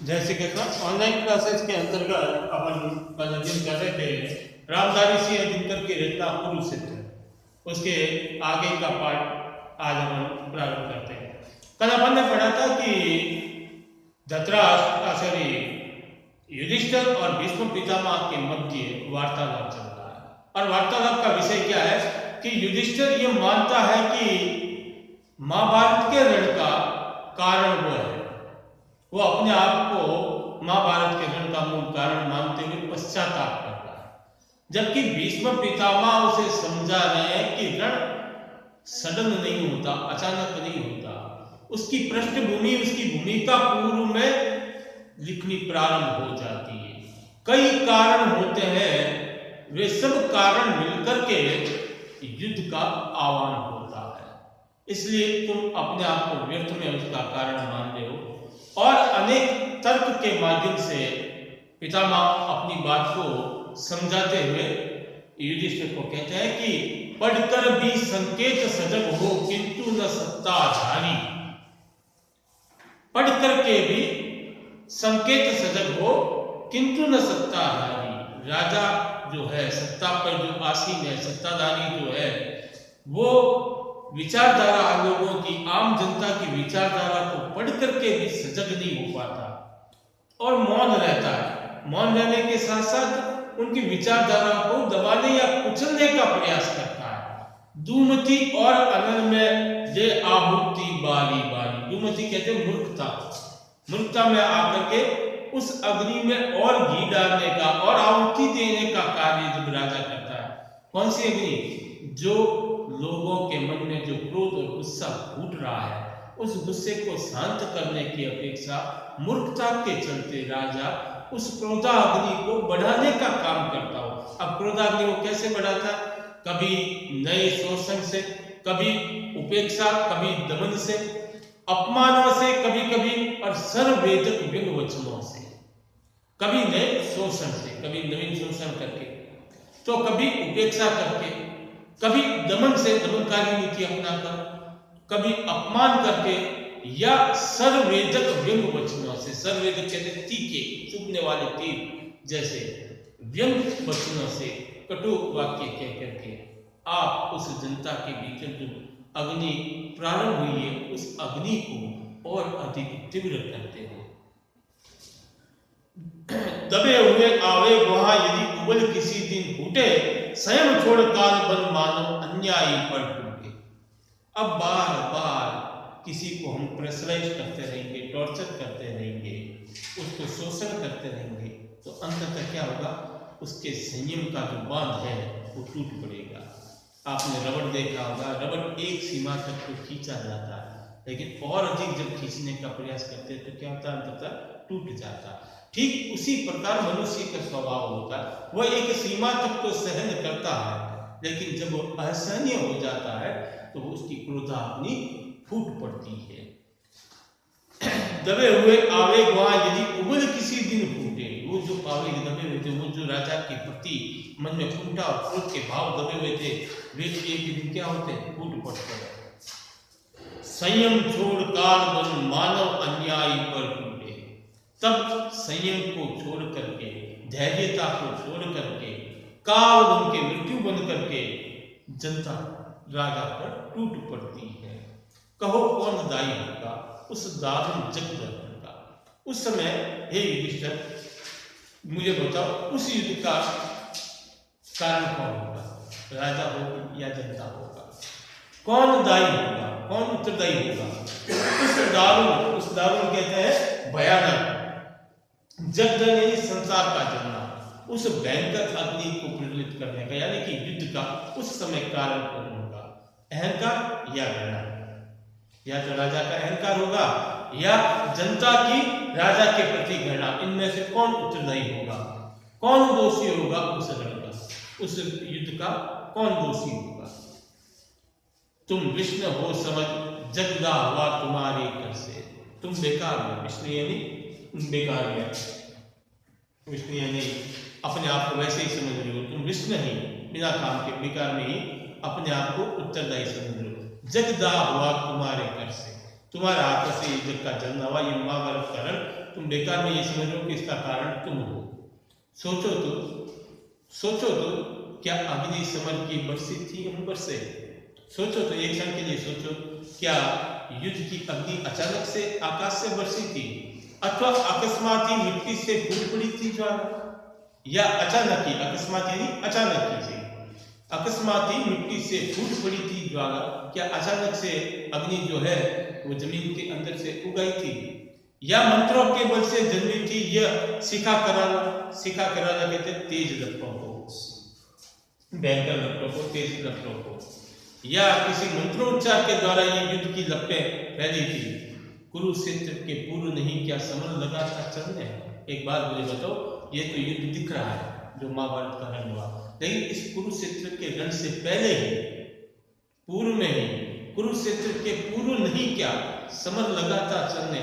जैसे कि online classes के अंतर्गत अपन कल अध्ययन कर रहे थे रामधारी सिंह दिनकर की रचना कुरुक्षेत्र, उसके आगे का पाठ आज हम प्रारंभ करते हैं। कल अपन ने पढ़ा था कि धृतराष्ट्र युधिष्ठिर और भीष्म पितामह के मध्य वार्तालाप चल रहा है। और वार्तालाप का विषय क्या है कि युधिष्ठिर ये मानता है कि महाभारत के रण का कारण वो है, वो अपने आप को महाभारत के रण का मूल कारण मानते हुए पश्चाताप कर रहा है, जबकि भीष्म पितामह उसे समझा रहे हैं कि रण सडन नहीं होता, अचानक नहीं होता, उसकी पृष्ठभूमि, उसकी भूमिका पूर्व में लिखनी प्रारंभ हो जाती है। कई कारण होते हैं, वे सब कारण मिलकर के युद्ध का आह्वान होता है। इसलिए तुम अपने आप को व्यर्थ में उसका कारण मान रहे हो। और अनेक तर्क के माध्यम से पितामह अपनी बात को समझाते हुए युधिष्ठिर को कहते हैं कि पढ़कर भी संकेत सजग हो किंतु न सत्ताधारी। पढ़ करके भी संकेत सजग हो किंतु न सत्ताधारी। राजा जो है, सत्ता पर जो आसीन है, सत्ताधारी जो है, वो विचारधारा लोगों की, आम जनता की विचारधारा को पढ़ करके भी सजग नहीं हो पाता और मौन रहता है। मौन रहने के साथ साथ उनकी विचारधारा को दबाने या कुचलने का प्रयास करता है। दुमति और अनल में जे आहुति बारी बारी। दुमति कहते हैं मूर्खता। मूर्खता में आकर के उस अग्नि में और घी डालने का और आहुति देने का कार्य जब राजा करता है। कौन सी अग्नि? जो लोगों के मन में जो क्रोध और गुस्सा फूट रहा है, उस गुस्से को शांत करने की अपेक्षा मूर्खता के चलते राजा उस क्रोधाग्नि को बढ़ाने का काम करता हो। अब क्रोधाग्नि को कैसे बढ़ाता? कभी नए शोषण से, कभी उपेक्षा, कभी दमन से, अपमानों से, कभी कभी और सर्ववेदक व्यंग वचनों से। कभी नए शोषण से, कभी नवीन शोषण करके, तो कभी उपेक्षा करके, कभी दमन से, दमनकारी नीति अपनाकर, कभी अपमान करके, या सर्ववेदक व्यंग वचनों से। सर्ववेदक कहते तीखे, चुभने वाले तीर जैसे व्यंग वचनों से, कटु वाक्य कह करके आप उस जनता के भीतर जो अग्नि प्रारंभ हुई है, उस अग्नि को और अधिक तीव्र करते हो। दबे हुए आवे वहां यदि उबल किसी दिन फूटे, स्वयं छोड़ काल बन मानो अन्यायी पर टूटे। अब बार बार किसी को हम प्रेशराइज करते रहेंगे, टॉर्चर करते रहेंगे, उसको शोषण करते रहेंगे, तो अंततः क्या होगा? उसके संयम का जो बांध है वो टूट पड़ेगा। आपने रबड़ देखा होगा, रबड़ एक सीमा तक तो खींचा जाता है, लेकिन और अधिक जब खींचने का प्रयास करते हैं तो क्या होता है? अंततः टूट जाता है। ठीक उसी प्रकार मनुष्य का स्वभाव होता है। वह एक सीमा तक तो सहन करता है, लेकिन जब वो असहनीय हो जाता है तो उसकी क्रोधाग्नि फूट पड़ती है। दबे हुए आवेग वहां यदि उबल किसी दिन फूटे। वो जो आवेग दबे हुए थे, वो जो राजा के प्रति मन में कुंठा और क्रोध के भाव दबे हुए थे, वे एक दिन क्या होते हैं? फूट पड़ते हैं। संयम छोड़ काल बन मानव अन्यायी पर टूटे। तब संयम को छोड़ करके, धैर्यता को छोड़ करके, काल बन के, मृत्यु बन करके जनता राजा पर टूट पड़ती है। कहो कौन दाई होगा उस दारुण जगदर्पण का? उस समय हे युधिष्ठिर, मुझे बताओ, उस युद्ध का कारण कौन होगा? राजा होगा या जनता होगा? कौन दाई होगा? कौन उत्तरदायी होगा? उस दारुण कहते हैं भयानक, जगदन संसार का जलना, उस भयंकर अग्नि को प्रज्वलित करने का, यानी कि युद्ध का उस समय कारण कौन होगा? अहंकार या घृणा? या तो राजा का अहंकार होगा या जनता की राजा के प्रति घृणा। इनमें से कौन उत्तरदायी होगा? कौन दोषी होगा उस रण का, उस युद्ध का? कौन दोषी होगा? तुम विष्णु हो समझ जगदा हुआ तुम्हारे कर से। तुम बेकार हो। विष्णु यानी बेकार है। विष्णु यानी अपने आप को वैसे ही समझ रहे हो, तुम विष्णु ही, बिना काम के, बेकार में ही अपने आप को उत्तरदायी समझ रहे हो। जगदा हुआ तुम्हारे कर से। तुम्हारा हाथ से युद्ध का जलना हुआ, ये महाभारत कारण तुम बेकार में ये समझ लो कि इसका कारण तुम हो। सोचो तो क्या अग्नि समर की बरसी थी? हम बरसे। सोचो तो एक क्षण के लिए सोचो, क्या युद्ध की अग्नि अचानक से आकाश से बरसी थी, अथवा अकस्मात ही मिट्टी से फूट पड़ी थी ज्वाला, या अचानक ही, अकस्मात यानी अचानक ही से, अकस्मात ही मिट्टी से फूट पड़ी थी ज्वाला, क्या अचानक से अग्नि जो है वो जमीन के अंदर से उगाई थी, या मंत्रों के बल से जन्मी थी? यह शिखा कराला कहते हैं तेज लपटों को, भयंकर लपटों को, तेज लपटों को, या किसी मंत्रोच्चार के द्वारा ये युद्ध की लपटें फैली थी। कुरुक्षेत्र के पूर्व नहीं क्या समर लगा था चलने? एक बात मुझे बताओ, ये तो युद्ध दिख रहा है जो महाभारत का रण हुआ, लेकिन इस कुरुक्षेत्र के रण से पहले ही, पूर्व में ही, कुरुक्षेत्र के पूर्व नहीं क्या समर लगा था चलने?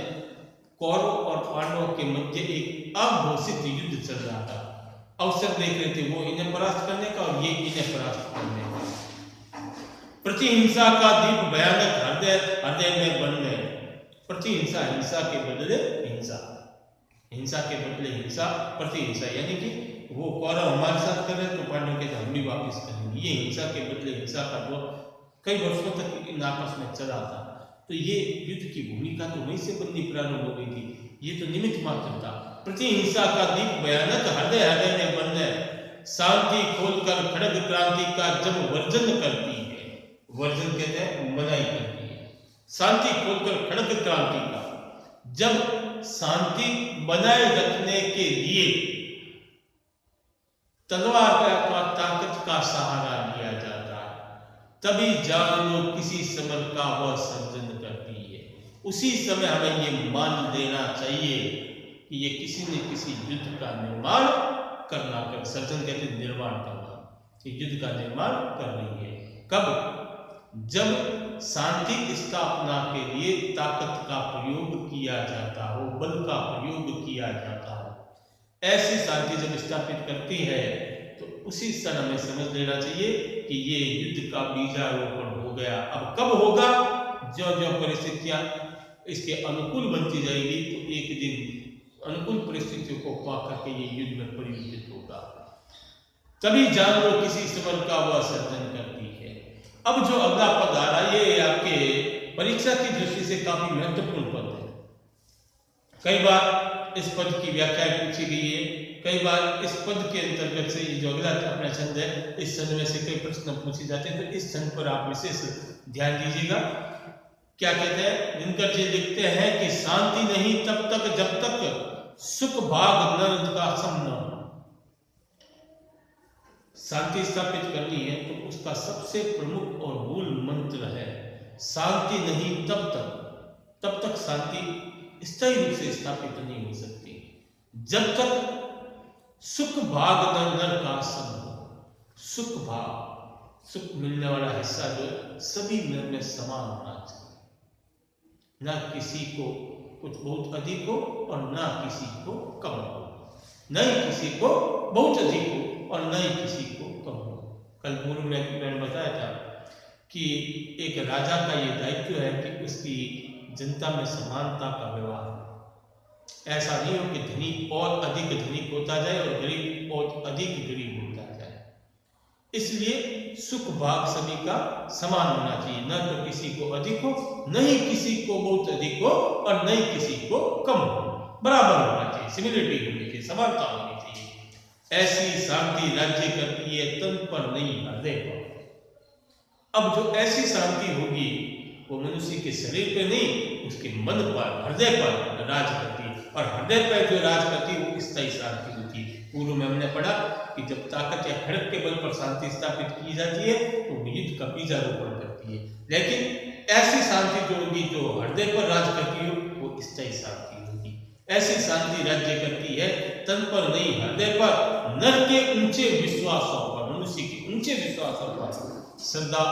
कौरव और पांडवों के मध्य एक अघोषित युद्ध चल रहा था। अवसर देख रहे थे वो इन्हें परास्त करने का और ये इन्हें परास्त करने का। प्रतिहिंसा का दीप भयानक हृदय में बनने, प्रतिहिंसा, हिंसा के बदले हिंसा, हिंसा के बदले हिंसा, प्रतिहिंसा यानी कि वो कौरव हमारे साथ कर रहे तो पांडव के हम भी वापिस करेंगे, ये हिंसा के बदले हिंसा का दौर कई वर्षों तक इन आपस में चला था। तो ये युद्ध की भूमिका तो वहीं से बननी प्रारंभ हो गई थी, ये तो निमित्त मात्र था। प्रतिहिंसा का दीप भयानक हृदय में बनने, शांति खोलकर खड़ग क्रांति का जब वर्जन करती है, वर्जन कहते हैं मनाई करती है, शांति खोलकर खड़ग क्रांति का जब शांति बनाए रखने के लिए तलवार का ताकत का सहारा लिया जाता है, तभी जान लो किसी समर का वह सर्जन करती है। उसी समय हमें ये मान लेना चाहिए कि ये किसी न किसी युद्ध का निर्माण करना कर, सर्जन कहते हैं निर्माण करना, कि युद्ध का निर्माण कर रही है। कब? जब शांति स्थापना के लिए ताकत का प्रयोग किया जाता हो, बल का प्रयोग किया जाता हो, ऐसी शांति जब स्थापित करती है तो उसी क्षण हमें समझ लेना चाहिए कि ये युद्ध का बीजारोपण हो गया। अब कब होगा? जो जो परिस्थितियां इसके अनुकूल बनती जाएगी तो एक दिन अनुकूल परिस्थितियों को पा करके ये युद्ध में परिवर्तित होगा, तभी जान लो किसी समर का वह सर्जन करती है। अब जो अगला पद आ रहा है ये आपके परीक्षा की दृष्टि से काफी महत्वपूर्ण पद है। कई बार इस पद की व्याख्या पूछी गई है, कई बार इस पद के अंतर्गत से जो अगला अपना छंद है, इस छंद में से कई प्रश्न पूछे जाते हैं, तो इस छंद पर आप विशेष ध्यान दीजिएगा। क्या कहते हैं? दिनकर जी लिखते हैं कि शांति नहीं तब तक जब तक सुख भाग नर्द का सम न हो। शांति स्थापित करनी है तो उसका सबसे प्रमुख और मूल मंत्र है शांति नहीं तब तक शांति स्थायी रूप से स्थापित नहीं हो सकती जब तक सुख भाग नर का सम हो। सुख भाग, सुख मिलने वाला हिस्सा जो सभी नर में समान होना चाहिए, न किसी को कुछ बहुत अधिक हो और न किसी को कम हो, न ही किसी को बहुत अधिक हो और न ही किसी को कम हो। कल पूर्व में मैंने बताया था कि एक राजा का ये दायित्व है कि उसकी जनता में समानता का व्यवहार, ऐसा नहीं हो कि धनी और अधिक धनिक होता जाए और गरीब और अधिक गरीब होता जाए। इसलिए सुख भाग सभी का समान होना चाहिए, न तो किसी को अधिक हो, न ही किसी को बहुत अधिक हो और न ही किसी को कम हो, बराबर होना चाहिए, सिमिलरिटी होनी चाहिए, समानता होनी चाहिए। ऐसी शांति राज्य करती है तन पर नहीं हृदय पर। अब जो ऐसी शांति होगी वो मनुष्य के शरीर पे नहीं, उसके मन पर, हृदय पर राज करती है, और हृदय पर जो राज करती है वो स्थायी शांति होती है। पूर्व में हमने पढ़ा कि जब ताकत या खड़क के बल पर शांति स्थापित की जाती है तो युद्ध का बीजारोपण करती है, लेकिन ऐसी शांति जो होगी जो हृदय पर राज करती हो वो स्थायी शांति होगी। ऐसी शांति राज्य करती है तन पर नहीं हृदय पर, नर के ऊंचे विश्वासों पर, मनुष्य के ऊंचे विश्वासों पर, श्रद्धा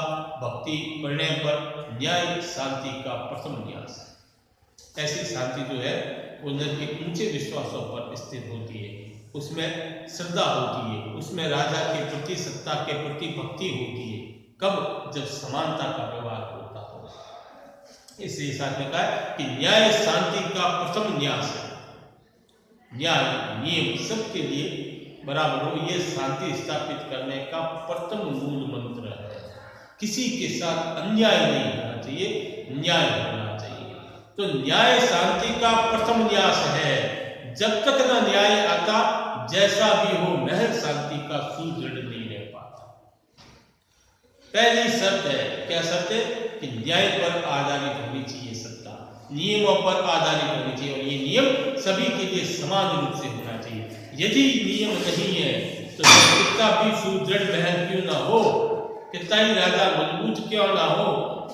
भक्ति बढ़ने पर न्याय शांति का प्रथम न्यास है। ऐसी शांति जो है वो नर के ऊंचे विश्वासों पर स्थित होती है, उसमें श्रद्धा होती है, उसमें राजा के प्रति, सत्ता के प्रति भक्ति होती है। कब? जब समानता का व्यवहार होता हो। इसलिए साथ में कहा कि न्याय शांति का प्रथम न्यास है। न्याय नियम सबके लिए बराबर हो, ये शांति स्थापित करने का प्रथम मूल मंत्र है। किसी के साथ अन्याय नहीं होना चाहिए, न्याय होना चाहिए। तो न्याय शांति का प्रथम न्यास है। जब तक ना न्याय आता, जैसा भी हो महल शांति का सुदृढ़ नहीं रह पाता। पहली शर्त है, क्या शर्त है? कि न्याय पर आधारित होनी चाहिए सत्ता, नियमों पर आधारित होनी चाहिए, और ये नियम सभी के लिए समान रूप से होना चाहिए। यदि नियम नहीं है तो कितना भी सुदृढ़ महल क्यों ना हो, कितना ही राजा मजबूत क्यों ना हो,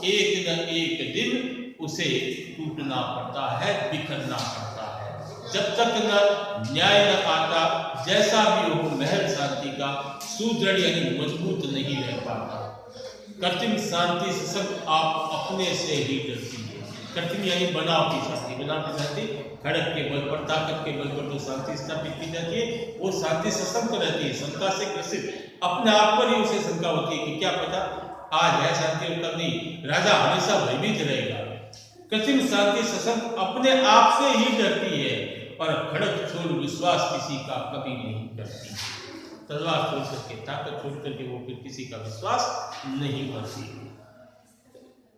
एक न एक दिन उसे टूटना पड़ता है, बिखरना पड़ता है। जब तक न न्याय न आता, जैसा भी हो महल शांति का सुदृढ़ यानी मजबूत नहीं रह पाता। कृत्रिम शांति से सब आप अपने से ही डरती है। कृत्रिम यानी बनावटी शांति, बनावटी शांति खड़क के बल पर, ताकत के बल पर जो शांति स्थापित की जाती है, वो शांति सशक्त रहती है, शंका से ग्रसित। अपने आप पर ही उसे शंका होती है कि क्या पता आज है शांति और कल नहीं, राजा हमेशा भयभीत रहेगा। कृत्रिम शांति सशक्त अपने आप से ही डरती है, और खड़क छोड़ विश्वास किसी का कभी नहीं करती। तलवार छोड़ करके, ताकत छोड़ करके वो फिर किसी का विश्वास नहीं करती।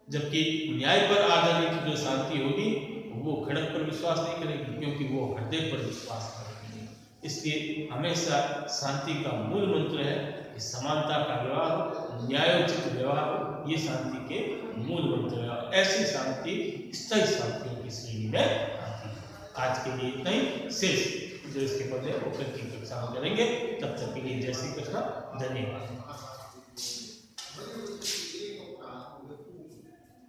जबकि न्याय पर आधारित जो शांति होगी, वो खड़क पर विश्वास नहीं करेगी, क्योंकि वो हृदय पर विश्वास करेगी। इसलिए हमेशा शांति का मूल मंत्र है कि समानता का व्यवहार, न्यायोचित व्यवहार, ये शांति के मूल मंत्र है। ऐसी शांति स्थायी शांतियों की श्रेणी में आती है। आज के लिए इतना ही। शेष जो इसके पद है वो कल की कक्षा में करेंगे। तब तक के लिए जय श्री कृष्ण, धन्यवाद।